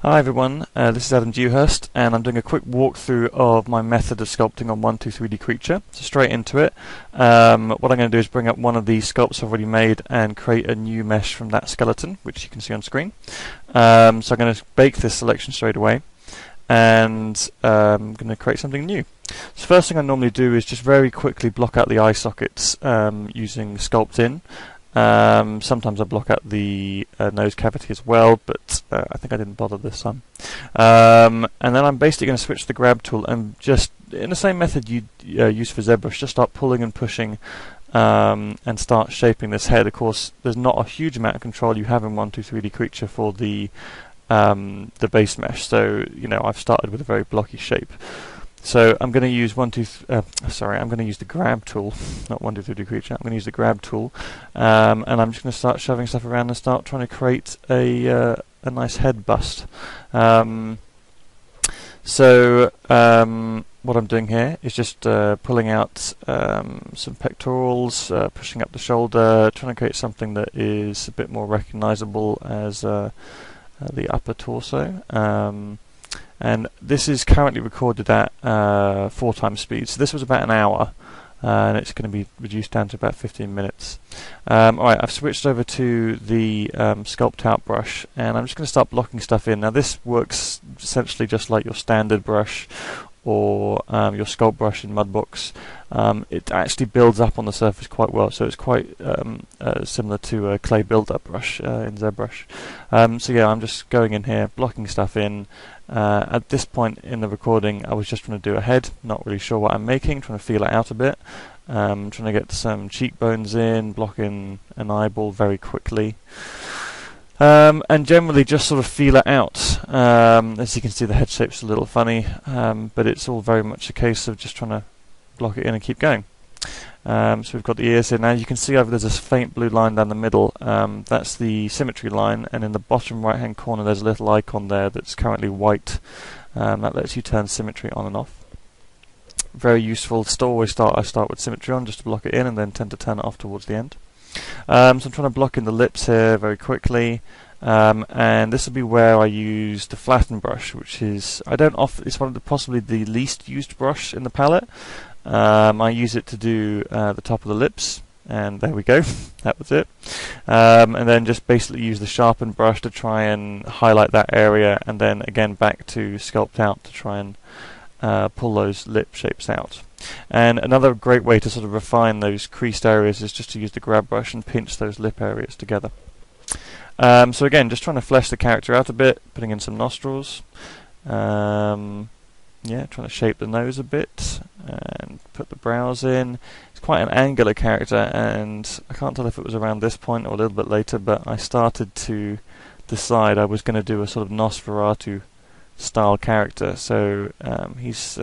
Hi everyone, this is Adam Dewhirst and I'm doing a quick walkthrough of my method of sculpting on 123D Creature. So straight into it. What I'm going to do is bring up one of the sculpts I've already made and create a new mesh from that skeleton, which you can see on screen. So I'm going to bake this selection straight away and I'm going to create something new. So first thing I normally do is just very quickly block out the eye sockets using Sculpt In. Sometimes I block out the nose cavity as well, but I think I didn't bother this time. And then I'm basically going to switch to the grab tool and just, in the same method you use for ZBrush, just start pulling and pushing and start shaping this head. Of course, there's not a huge amount of control you have in 123D Creature for the base mesh, so I've started with a very blocky shape. So I'm going to use I'm going to use the grab tool, not 123D Creature. I'm going to use the grab tool, and I'm just going to start shoving stuff around and start trying to create a nice head bust. What I'm doing here is just pulling out some pectorals, pushing up the shoulder, trying to create something that is a bit more recognizable as the upper torso. And this is currently recorded at 4x speed, so this was about an hour, and it's going to be reduced down to about 15 minutes. Alright, I've switched over to the Sculpt Out brush, and I'm just going to start blocking stuff in. Now this works essentially just like your standard brush or your sculpt brush in Mudbox. It actually builds up on the surface quite well, so it's quite similar to a clay build-up brush in ZBrush. So yeah, I'm just going in here, blocking stuff in. At this point in the recording, I was just trying to do a head, not really sure what I'm making, trying to feel it out a bit. Trying to get some cheekbones in, blocking an eyeball very quickly. And generally just sort of feel it out. As you can see, the head shape's a little funny, but it's all very much a case of just trying to block it in and keep going. So we've got the ears here. Now you can see there's a faint blue line down the middle. That's the symmetry line, and in the bottom right hand corner there's a little icon there that's currently white. That lets you turn symmetry on and off. Very useful. I start with symmetry on just to block it in and then tend to turn it off towards the end. So I'm trying to block in the lips here very quickly, and this will be where I use the flatten brush, which is it's one of the possibly the least used brush in the palette. I use it to do the top of the lips, and there we go. That was it. And then just basically use the sharpen brush to try and highlight that area, and then again back to Sculpt Out to try and pull those lip shapes out. And another great way to sort of refine those creased areas is just to use the grab brush and pinch those lip areas together. So again, just trying to flesh the character out a bit, putting in some nostrils. Yeah, trying to shape the nose a bit and put the brows in. It's quite an angular character, and I can't tell if it was around this point or a little bit later, but I started to decide I was going to do a sort of Nosferatu style character. So his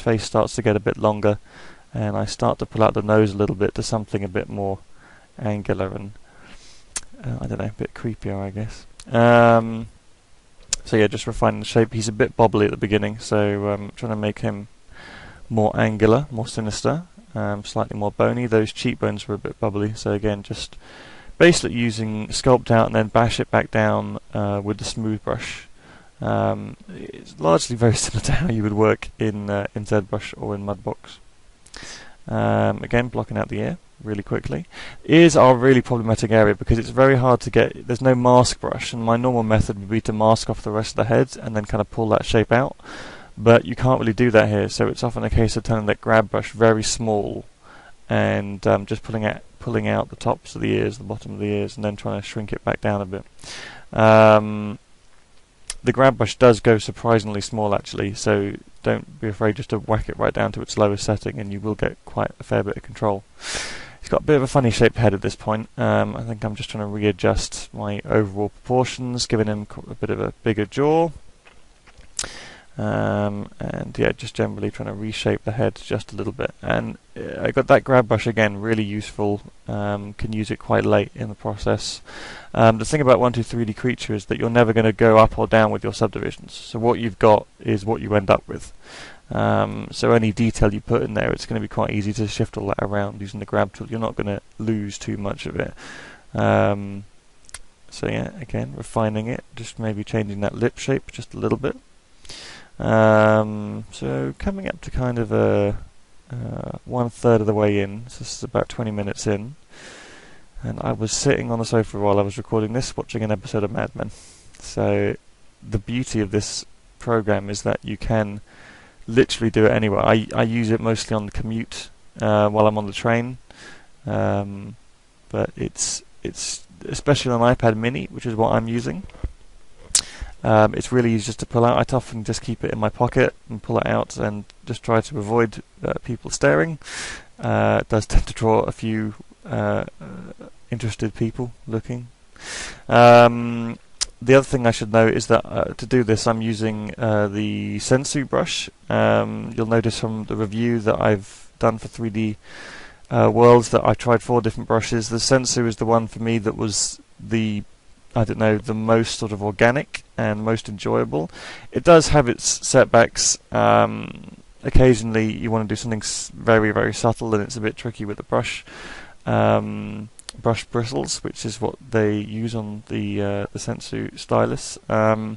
face starts to get a bit longer, and I start to pull out the nose a little bit to something a bit more angular and I don't know, a bit creepier, I guess. So yeah, just refining the shape. He's a bit bobbly at the beginning, so trying to make him more angular, more sinister, slightly more bony. Those cheekbones were a bit bubbly, so again, just basically using Sculpt Out and then bash it back down with the smooth brush. It's largely very similar to how you would work in ZBrush or in Mudbox. Again, blocking out the ear really quickly. Ears are a really problematic area because it's very hard to get. There's no mask brush, and my normal method would be to mask off the rest of the head and then kind of pull that shape out. But you can't really do that here, so it's often a case of turning that grab brush very small and just pulling out the tops of the ears, the bottom of the ears, and then trying to shrink it back down a bit. The grab brush does go surprisingly small actually, so don't be afraid just to whack it right down to its lowest setting and you will get quite a fair bit of control. It's got a bit of a funny shaped head at this point. I think I'm just trying to readjust my overall proportions, giving him a bit of a bigger jaw. And yeah, just generally trying to reshape the head just a little bit. And I got that grab brush again, really useful. Can use it quite late in the process. The thing about 123D Creature is that you're never going to go up or down with your subdivisions. So what you've got is what you end up with. So any detail you put in there, it's going to be quite easy to shift all that around using the grab tool. You're not going to lose too much of it. So yeah, again, refining it, just maybe changing that lip shape just a little bit. So coming up to kind of a 1/3 of the way in, so this is about 20 minutes in, and I was sitting on the sofa while I was recording this, watching an episode of Mad Men. So the beauty of this program is that you can literally do it anywhere. I use it mostly on the commute while I'm on the train, but it's especially on an iPad mini, which is what I'm using. It's really easy just to pull out. I often just keep it in my pocket and pull it out and just try to avoid people staring. It does tend to draw a few interested people looking. The other thing I should note is that to do this I'm using the Sensu brush. You'll notice from the review that I've done for 3D Worlds that I tried 4 different brushes. The Sensu is the one for me that was the most sort of organic and most enjoyable. It does have its setbacks. Occasionally you want to do something very, very subtle and it's a bit tricky with the brush bristles, which is what they use on the Sensu stylus. I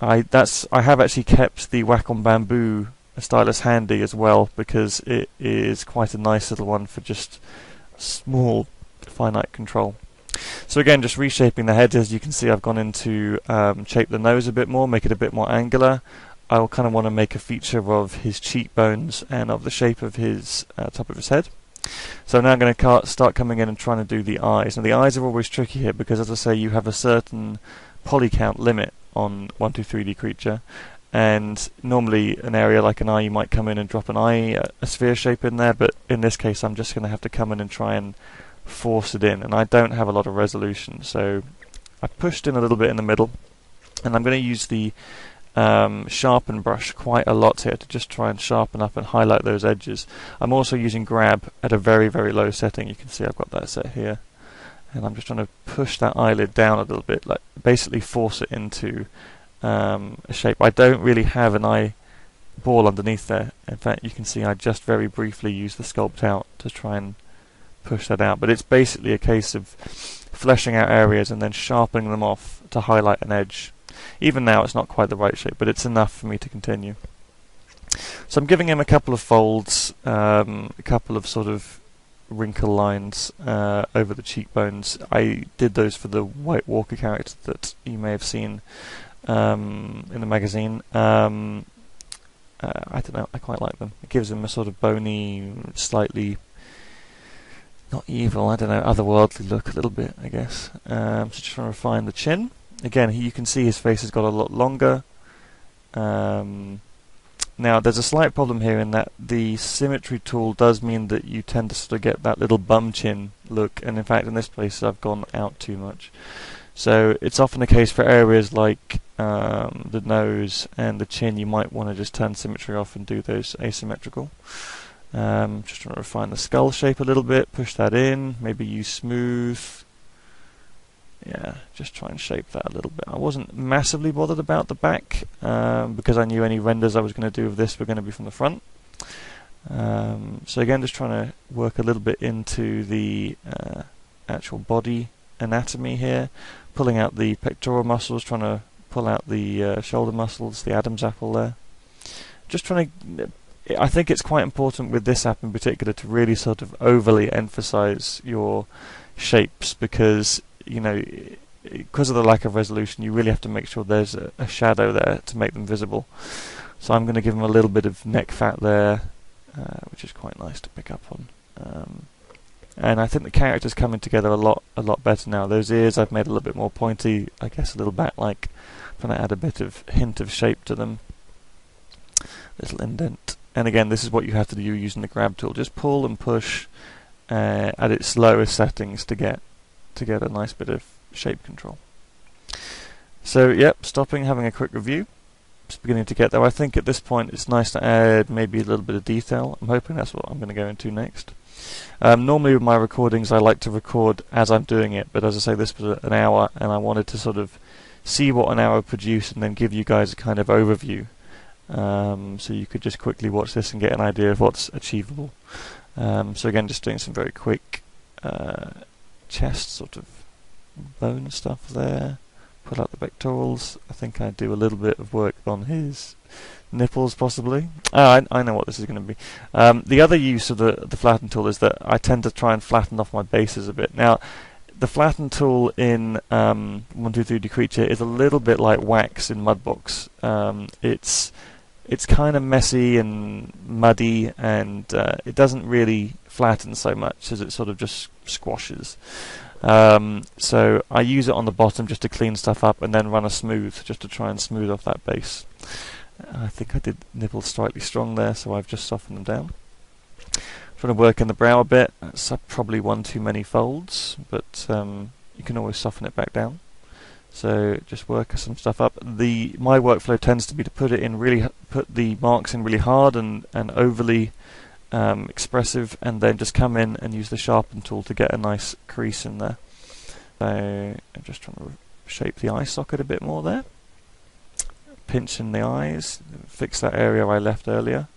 have actually kept the Wacom Bamboo stylus handy as well, because it is quite a nice little one for just small finite control. So again, just reshaping the head. As you can see, I've gone into shape the nose a bit more, make it a bit more angular. I kind of want to make a feature of his cheekbones and of the shape of his top of his head. So now I'm going to start coming in and trying to do the eyes. Now the eyes are always tricky here because, as I say, you have a certain poly count limit on 123D Creature, and normally an area like an eye you might come in and drop an eye, a sphere shape in there, but in this case I'm just going to have to come in and try and force it in, and I don't have a lot of resolution, so I pushed in a little bit in the middle, and I'm going to use the sharpen brush quite a lot here to just try and sharpen up and highlight those edges. I'm also using grab at a very, very low setting. You can see I've got that set here, and I'm just trying to push that eyelid down a little bit, like basically force it into a shape. I don't really have an eyeball underneath there. In fact, you can see I just very briefly use the sculpt out to try and push that out, but it's basically a case of fleshing out areas and then sharpening them off to highlight an edge. Even now it's not quite the right shape, but it's enough for me to continue. So I'm giving him a couple of folds, a couple of sort of wrinkle lines over the cheekbones. I did those for the White Walker character that you may have seen in the magazine. I don't know, I quite like them. It gives him a sort of bony, slightly, not evil, I don't know, otherworldly look a little bit, I guess. So just trying to refine the chin. Again, you can see his face has got a lot longer. Now, there's a slight problem here in that the symmetry tool does mean that you tend to sort of get that little bum chin look, and in fact in this place I've gone out too much. So it's often the case for areas like the nose and the chin, you might want to just turn symmetry off and do those asymmetrical. Just trying to refine the skull shape a little bit, push that in, maybe use smooth. Yeah, just try and shape that a little bit. I wasn't massively bothered about the back because I knew any renders I was going to do of this were going to be from the front. So again, just trying to work a little bit into the actual body anatomy here, pulling out the pectoral muscles, trying to pull out the shoulder muscles, the Adam's apple there. Just trying to... I think it's quite important with this app in particular to really sort of overly emphasize your shapes, because you know, because of the lack of resolution, you really have to make sure there's a shadow there to make them visible. So I'm going to give them a little bit of neck fat there, which is quite nice to pick up on. And I think the character's coming together a lot better now. Those ears I've made a little bit more pointy, I guess a little bat-like, trying to add a bit of hint of shape to them. Little indent. And again, this is what you have to do using the grab tool. Just pull and push at its lowest settings to get a nice bit of shape control. So yep, stopping, having a quick review. Just beginning to get there. I think at this point it's nice to add maybe a little bit of detail. I'm hoping that's what I'm going to go into next. Normally with my recordings I like to record as I'm doing it, but as I say, this was an hour and I wanted to sort of see what an hour produced and then give you guys a kind of overview, so you could just quickly watch this and get an idea of what's achievable. So again, just doing some very quick chest sort of bone stuff there. Pull out the pectorals. I think I do a little bit of work on his nipples, possibly. I know what this is going to be. The other use of the flatten tool is that I tend to try and flatten off my bases a bit. Now, the flatten tool in 123D Creature is a little bit like wax in Mudbox. It's kind of messy and muddy, and it doesn't really flatten so much as it sort of just squashes. So I use it on the bottom just to clean stuff up, and then run a smooth just to try and smooth off that base. I think I did nipples slightly strong there, so I've just softened them down. Trying to work in the brow a bit. That's probably one too many folds, but you can always soften it back down. So just work some stuff up. My workflow tends to be to put the marks in really hard and overly expressive, and then just come in and use the sharpen tool to get a nice crease in there. So I'm just trying to shape the eye socket a bit more there. Pinch in the eyes, fix that area I left earlier.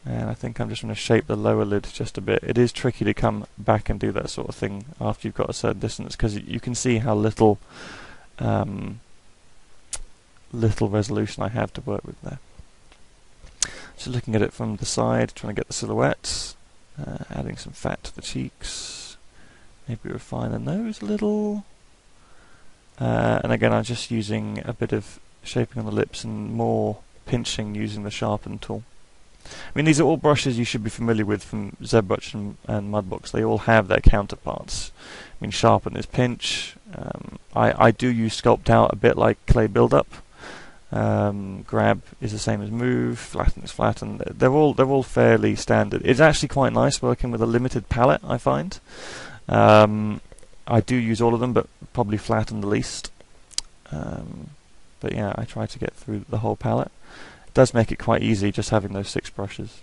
And I think I'm just going to shape the lower lid just a bit. It is tricky to come back and do that sort of thing after you've got a certain distance, because you can see how little resolution I have to work with there. So looking at it from the side, trying to get the silhouette, adding some fat to the cheeks, maybe refine the nose a little, and again I'm just using a bit of shaping on the lips and more pinching using the sharpen tool. I mean, these are all brushes you should be familiar with from ZBrush and Mudbox. They all have their counterparts. I mean, sharpen is pinch. I do use sculpt out a bit like clay buildup. Grab is the same as move. Flatten is flatten. They're all fairly standard. It's actually quite nice working with a limited palette, I find. I do use all of them, but probably flatten the least. But yeah, I try to get through the whole palette. It does make it quite easy just having those 6 brushes.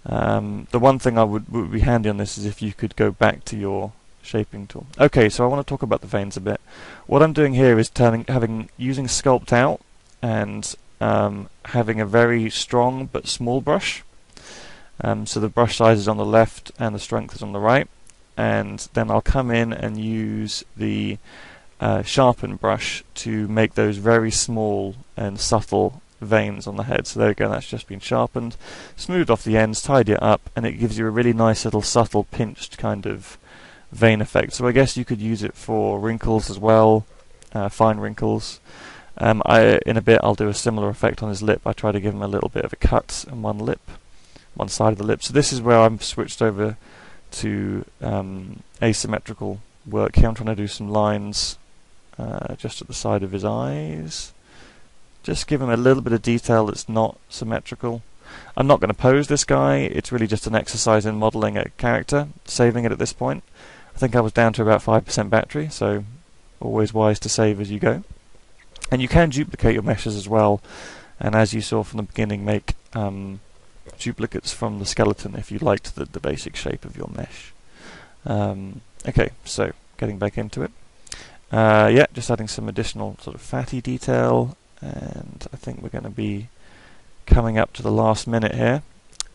The one thing would be handy on this is if you could go back to your shaping tool. Okay, so I want to talk about the veins a bit. What I'm doing here is using sculpt out and having a very strong but small brush. So the brush size is on the left and the strength is on the right, and then I'll come in and use the sharpen brush to make those very small and subtle veins on the head. So there we go, that's just been sharpened, smoothed off the ends, tidy it up, and it gives you a really nice little subtle pinched kind of vein effect. So I guess you could use it for wrinkles as well, fine wrinkles. In a bit I'll do a similar effect on his lip. I try to give him a little bit of a cut on one side of the lip. So this is where I'm switched over to asymmetrical work here. I'm trying to do some lines just at the side of his eyes. Just give him a little bit of detail that's not symmetrical. I'm not going to pose this guy. It's really just an exercise in modelling a character, saving it at this point. I think I was down to about 5% battery, so always wise to save as you go. And you can duplicate your meshes as well, and as you saw from the beginning, make duplicates from the skeleton if you liked the basic shape of your mesh. Okay, so getting back into it. Yeah, just adding some additional sort of fatty detail, and I think we're going to be coming up to the last minute here.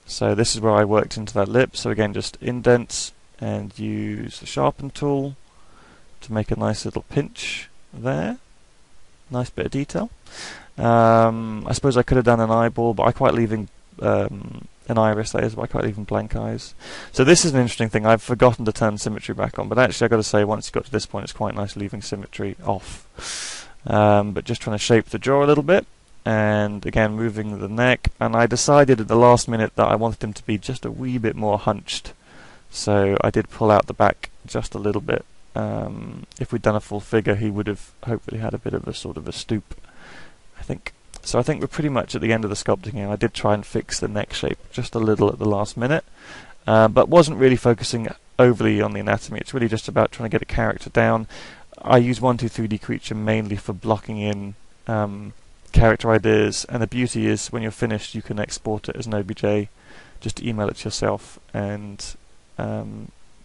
So this is where I worked into that lip. So again, just indents and use the sharpen tool to make a nice little pinch there. Nice bit of detail. I suppose I could have done an eyeball, but I quite leaving an iris, that is, but I quite leaving blank eyes. So this is an interesting thing. I've forgotten to turn symmetry back on, but actually I've got to say, once you got to this point, it's quite nice leaving symmetry off. But just trying to shape the jaw a little bit, and again moving the neck. And I decided at the last minute that I wanted him to be just a wee bit more hunched, so I did pull out the back just a little bit. If we'd done a full figure, he would have hopefully had a bit of a sort of a stoop, I think. So I think we're pretty much at the end of the sculpting here. I did try and fix the neck shape just a little at the last minute, but wasn't really focusing overly on the anatomy. It's really just about trying to get a character down. I use 123D Creature mainly for blocking in character ideas, and the beauty is when you're finished you can export it as an OBJ, just email it to yourself, and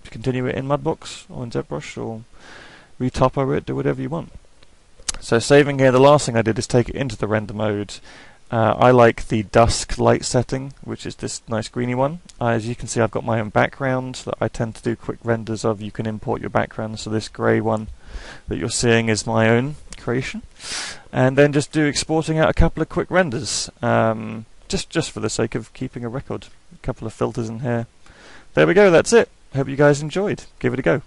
continue it in Mudbox or in ZBrush, or retopper it, do whatever you want. So saving here, the last thing I did is take it into the render mode, I like the dusk light setting, which is this nice greeny one. As you can see, I've got my own background that I tend to do quick renders of. You can import your background, so this grey one that you're seeing is my own creation. And then just do exporting out a couple of quick renders, just for the sake of keeping a record. A couple of filters in here. There we go, that's it. Hope you guys enjoyed. Give it a go.